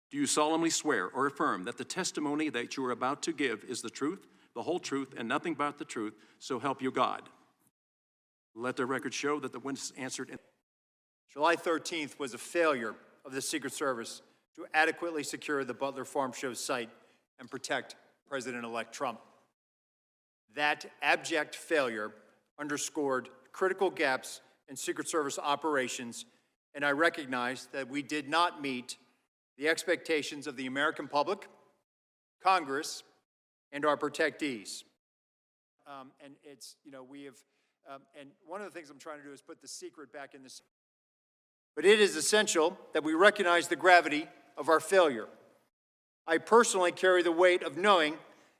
Do you solemnly swear or affirm that the testimony that you are about to give is the truth, the whole truth, and nothing but the truth, so help you God? Let the record show that the witness answered. July 13th was a failure of the Secret Service to adequately secure the Butler Farm Show site and protect President-elect Trump. That abject failure underscored critical gaps in Secret Service operations, and I recognize that we did not meet the expectations of the American public, Congress, and our protectees. And it's, you know, we have, and one of the things I'm trying to do is put the secret back in this. But it is essential that we recognize the gravity of our failure. I personally carry the weight of knowing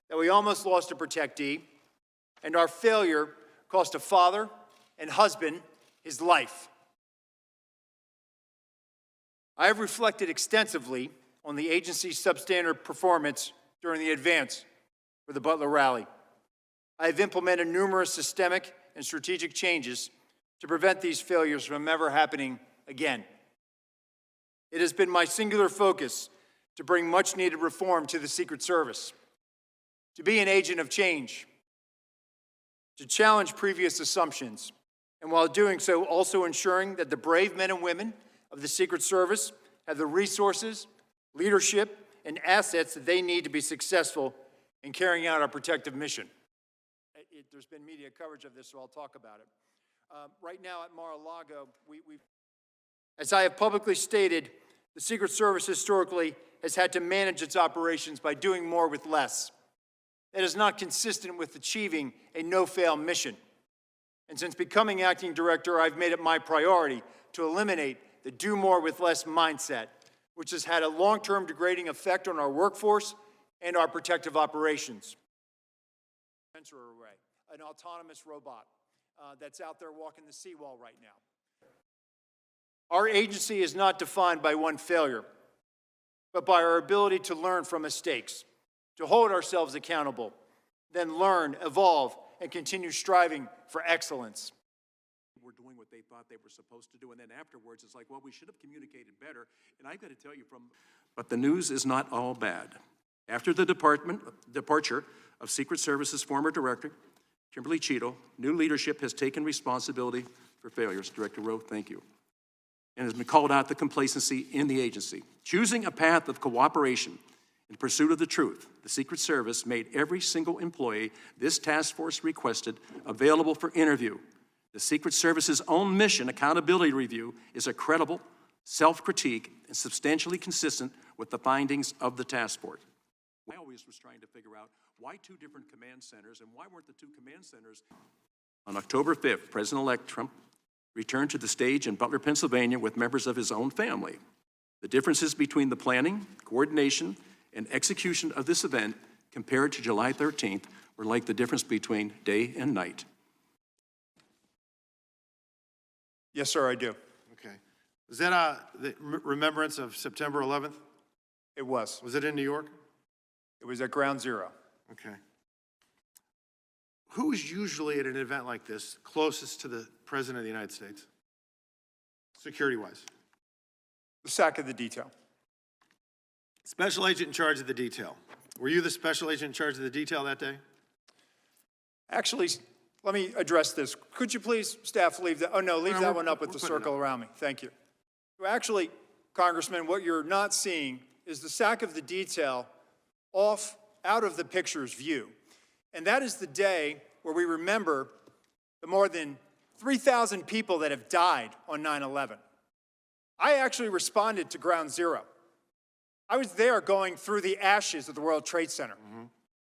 that we almost lost a protectee, and our failure cost a father and husband his life. I have reflected extensively on the agency's substandard performance during the advance for the Butler rally. I have implemented numerous systemic and strategic changes to prevent these failures from ever happening again. It has been my singular focus to bring much-needed reform to the Secret Service, to be an agent of change, to challenge previous assumptions, and while doing so, also ensuring that the brave men and women of the Secret Service have the resources, leadership, and assets that they need to be successful in carrying out our protective mission. There's been media coverage of this, so I'll talk about it. Right now at Mar-a-Lago, as I have publicly stated, the Secret Service historically has had to manage its operations by doing more with less. That is not consistent with achieving a no-fail mission. And since becoming acting director, I've made it my priority to eliminate the do more with less mindset, which has had a long-term degrading effect on our workforce and our protective operations. Sensor array, an autonomous robot that's out there walking the seawall right now. Our agency is not defined by one failure, but by our ability to learn from mistakes, to hold ourselves accountable, then learn, evolve, and continue striving for excellence. Were doing what they thought they were supposed to do, and then afterwards it's like, well, we should have communicated better. And I've got to tell you but the news is not all bad. After the departure of Secret Service's former director, Kimberly Cheadle, new leadership has taken responsibility for failures. Director Rowe, thank you. And has been called out the complacency in the agency. Choosing a path of cooperation in pursuit of the truth, the Secret Service made every single employee this task force requested available for interview. The Secret Service's own mission accountability review is a credible self-critique and substantially consistent with the findings of the task force. I always was trying to figure out why two different command centers and why weren't the two command centers. On October 5th, President-elect Trump returned to the stage in Butler, Pennsylvania with members of his own family. The differences between the planning, coordination, and execution of this event compared to July 13th were like the difference between day and night. Yes, sir, I do. Okay. Was that the remembrance of September 11th? It was. Was it in New York? It was at Ground Zero. Okay. Who is usually at an event like this closest to the President of the United States, security-wise? The SAC of the detail. Special agent in charge of the detail. Were you the special agent in charge of the detail that day? Actually, let me address this. Could you please, staff, leave that? Oh, no, leave that one up with the circle around me. Thank you. Actually, Congressman, what you're not seeing is the SAC of the detail out of the picture's view. And that is the day where we remember the more than 3,000 people that have died on 9/11. I actually responded to Ground Zero. I was there going through the ashes of the World Trade Center.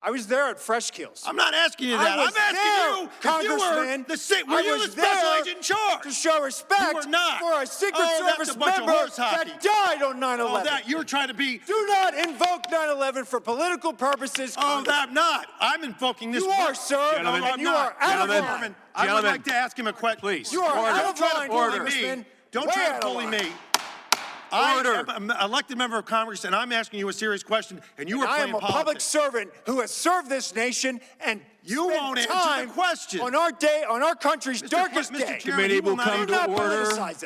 I was there at Fresh Kills. I'm not asking you that. I'm asking you, Congressman, were you the special agent in charge? To show respect for a Secret Service member that died on 9/11. Oh, that you're trying to be. Do not invoke 9/11 for political purposes. Oh, I'm not. I'm invoking this. You are, sir. Gentlemen, and you are out of line. I would like to ask him a question. Please. You are out of line, Congressman. Don't try to bully me. I am an elected member of Congress, and I'm asking you a serious question, and you are playing politics. I am a public servant who has served this nation, and you won't answer the question on our country's darkest day. Committee will come to order.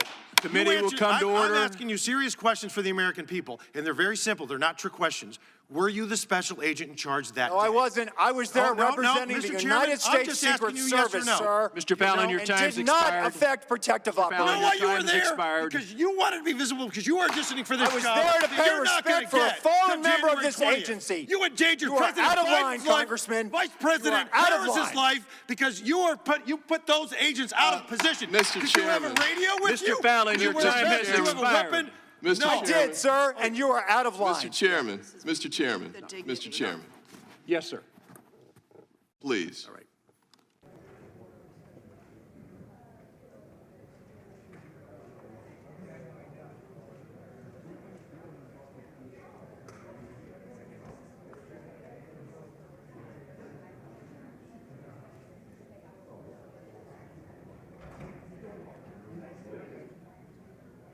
Committee will come to order. I'm asking you serious questions for the American people, and they're very simple. They're not trick questions. Were you the special agent in charge that day? No, I wasn't. I was there representing Mr. the Chairman, United I'm States just Secret asking you yes or Service, no. sir. Mr. Fallon, your And time's did not expired. affect protective You operations. know why you were time's there? expired. Because you wanted to be visible, because you are auditioning for this I was job there to that pay you're not gonna respect for a get fallen till member of January this 20th. agency. You endangered You are President out of Biden's line, life, Congressman. Vice You President are out of Harris's line. life, because you put those agents out of position. Mr. Because you have a Chairman. radio with Mr. you. Fallon, You your wear time a has vest, you have a expired. weapon. Mr. No. I did, sir, and you are out of line. Mr. Chairman, Mr. Chairman, Mr. Chairman, Yes, sir. please. All right.